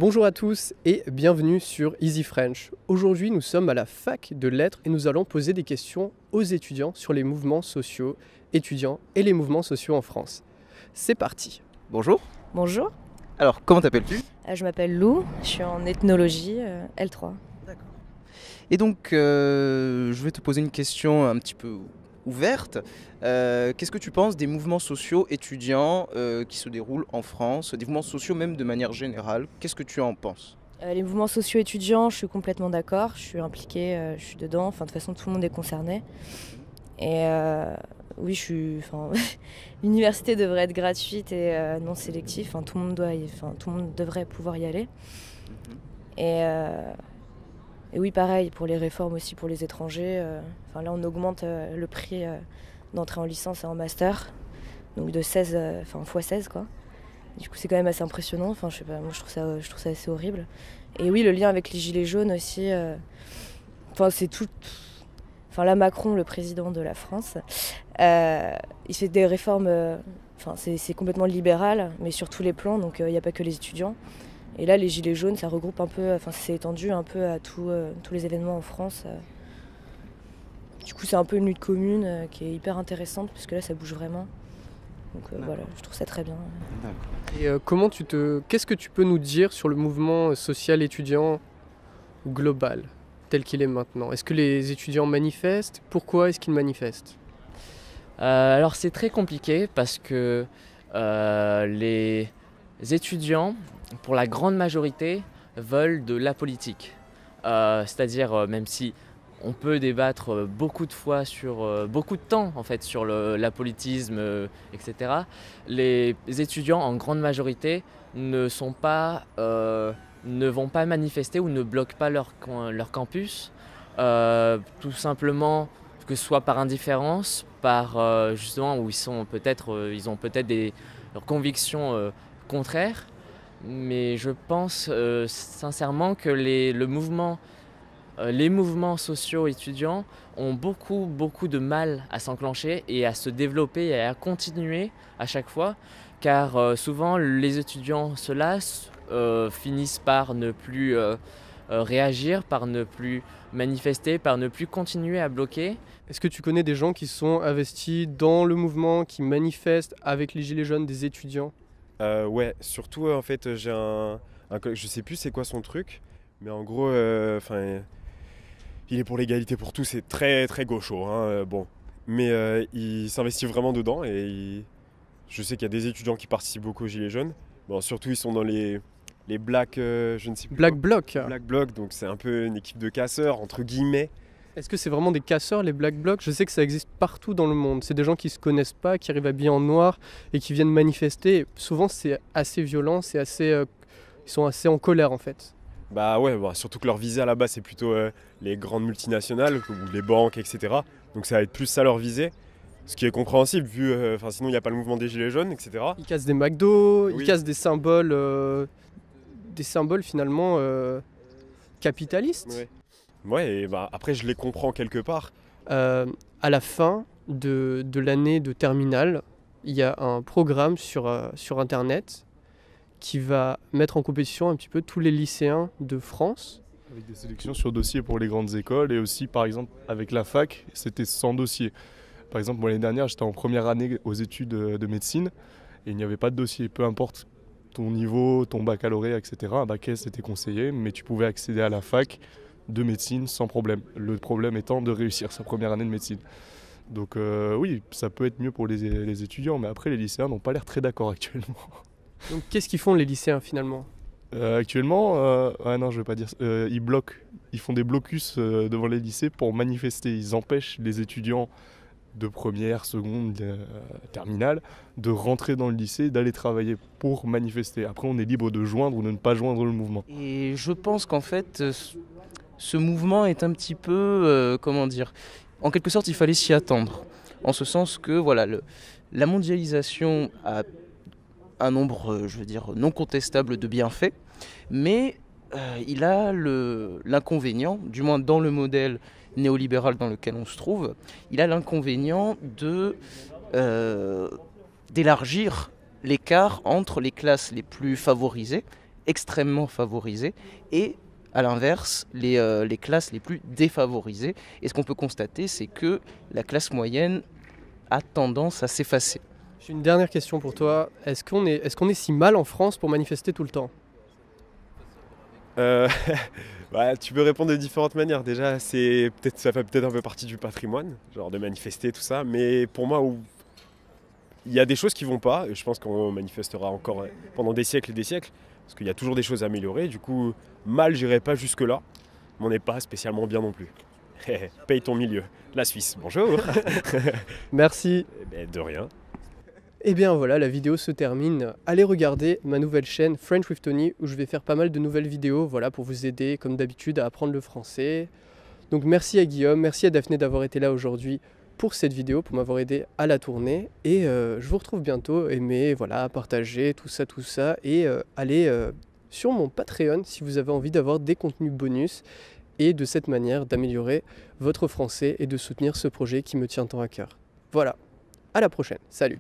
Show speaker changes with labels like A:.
A: Bonjour à tous et bienvenue sur Easy French. Aujourd'hui, nous sommes à la fac de lettres et nous allons poser des questions aux étudiants sur les mouvements sociaux étudiants et les mouvements sociaux en France. C'est parti.
B: Bonjour.
C: Bonjour,
B: Alors, comment t'appelles-tu?
C: je m'appelle Lou, je suis en ethnologie L3.
B: D'accord. Et donc, je vais te poser une question un petit peu ouverte. Qu'est-ce que tu penses des mouvements sociaux étudiants qui se déroulent en France, des mouvements sociaux même de manière générale? Qu'est-ce que tu en penses?
C: Les mouvements sociaux étudiants, je suis complètement d'accord, je suis impliquée, je suis dedans, enfin de toute façon tout le monde est concerné. Et oui, l'université devrait être gratuite et non sélective, enfin, tout le monde devrait pouvoir y aller. Et oui, pareil, pour les réformes aussi pour les étrangers. Là, on augmente le prix d'entrée en licence et en master, donc de 16, x 16 quoi. Du coup, c'est quand même assez impressionnant. Enfin, je sais pas, moi je trouve ça assez horrible. Et oui, le lien avec les gilets jaunes aussi. C'est tout. Enfin, là, Macron, le président de la France, il fait des réformes. C'est complètement libéral, mais sur tous les plans. Donc, il n'y a pas que les étudiants. Et là, les gilets jaunes, ça regroupe un peu. Enfin, c'est étendu un peu à tous les événements en France. Du coup, c'est un peu une lutte commune qui est hyper intéressante parce que là, ça bouge vraiment. Donc voilà, je trouve ça très bien.
A: Et qu'est-ce que tu peux nous dire sur le mouvement social étudiant global tel qu'il est maintenant? Est-ce que les étudiants manifestent? Pourquoi est-ce qu'ils manifestent?
D: Alors c'est très compliqué parce que les étudiants, pour la grande majorité, veulent de la politique. C'est-à-dire, même si on peut débattre beaucoup de fois sur beaucoup de temps en fait sur l'apolitisme, etc. Les étudiants en grande majorité ne vont pas manifester ou ne bloquent pas leur campus, tout simplement que ce soit par indifférence, par justement où ils ont peut-être leurs convictions contraires. Mais je pense sincèrement que les mouvements sociaux étudiants ont beaucoup de mal à s'enclencher et à se développer et à continuer à chaque fois, car souvent les étudiants se lassent, finissent par ne plus réagir, par ne plus manifester, par ne plus continuer à bloquer.
A: Est-ce que tu connais des gens qui sont investis dans le mouvement, qui manifestent avec les gilets jaunes, des étudiants?
E: Ouais, surtout en fait j'ai un collègue, je sais plus c'est quoi son truc, mais en gros, il est pour l'égalité pour tous, c'est très très gaucho, hein, bon. Mais il s'investit vraiment dedans et je sais qu'il y a des étudiants qui participent beaucoup aux Gilets jaunes. Bon, surtout ils sont dans les Black, je ne sais plus
A: Black
E: quoi.
A: Bloc.
E: Black Bloc, donc c'est un peu une équipe de casseurs, entre guillemets.
A: Est-ce que c'est vraiment des casseurs, les Black Blocs? Je sais que ça existe partout dans le monde. C'est des gens qui se connaissent pas, qui arrivent habillés en noir et qui viennent manifester. Souvent, c'est assez violent, ils sont assez en colère en fait.
E: Bah ouais, surtout que leur visée à la base c'est plutôt les grandes multinationales ou les banques, etc. Donc ça va être plus ça leur visée. Ce qui est compréhensible vu, sinon il n'y a pas le mouvement des gilets jaunes, etc.
A: Ils cassent des McDo,
E: Oui.
A: ils cassent des symboles finalement capitalistes.
E: Ouais, et après je les comprends quelque part.
A: À la fin de l'année de terminale, il y a un programme sur Internet qui va mettre en compétition un petit peu tous les lycéens de France.
F: Avec des sélections sur dossier pour les grandes écoles et aussi par exemple avec la fac, c'était sans dossier. Par exemple, moi l'année dernière, j'étais en première année aux études de médecine et il n'y avait pas de dossier. Peu importe ton niveau, ton baccalauréat, etc. Un bac S était conseillé, mais tu pouvais accéder à la fac de médecine sans problème. Le problème étant de réussir sa première année de médecine. Donc oui, ça peut être mieux pour les étudiants, mais après les lycéens n'ont pas l'air très d'accord actuellement.
A: Donc qu'est-ce qu'ils font les lycéens finalement?
F: Actuellement, non je vais pas dire, ils font des blocus devant les lycées pour manifester. Ils empêchent les étudiants de première, seconde, terminale de rentrer dans le lycée, d'aller travailler pour manifester. Après on est libre de joindre ou de ne pas joindre le mouvement.
B: Et je pense qu'en fait, ce mouvement est un petit peu, en quelque sorte il fallait s'y attendre. En ce sens que voilà, la mondialisation a un nombre, non contestable de bienfaits, mais il a l'inconvénient, du moins dans le modèle néolibéral dans lequel on se trouve, il a l'inconvénient d'élargir l'écart entre les classes les plus favorisées extrêmement favorisées et à l'inverse les classes les plus défavorisées. Et ce qu'on peut constater, c'est que la classe moyenne a tendance à s'effacer.
A: J'ai une dernière question pour toi. Est-ce qu'on est si mal en France pour manifester tout le temps?
E: Bah, tu peux répondre de différentes manières. Déjà, ça fait peut-être un peu partie du patrimoine, genre de manifester, tout ça. Mais pour moi, il y a des choses qui vont pas. Et je pense qu'on manifestera encore pendant des siècles et des siècles. Parce qu'il y a toujours des choses à améliorer. Du coup, mal, j'irai pas jusque-là. Mais on n'est pas spécialement bien non plus. Paye ton milieu. La Suisse, bonjour.
A: Merci.
E: Eh ben, de rien.
A: Et bien voilà, la vidéo se termine. Allez regarder ma nouvelle chaîne French with Tony où je vais faire pas mal de nouvelles vidéos, voilà, pour vous aider comme d'habitude à apprendre le français. Donc merci à Guillaume, merci à Daphné d'avoir été là aujourd'hui pour cette vidéo, pour m'avoir aidé à la tourner. Et je vous retrouve bientôt. Aimez, voilà, partagez, tout ça. Et allez sur mon Patreon si vous avez envie d'avoir des contenus bonus et de cette manière d'améliorer votre français et de soutenir ce projet qui me tient tant à cœur. Voilà, à la prochaine, salut!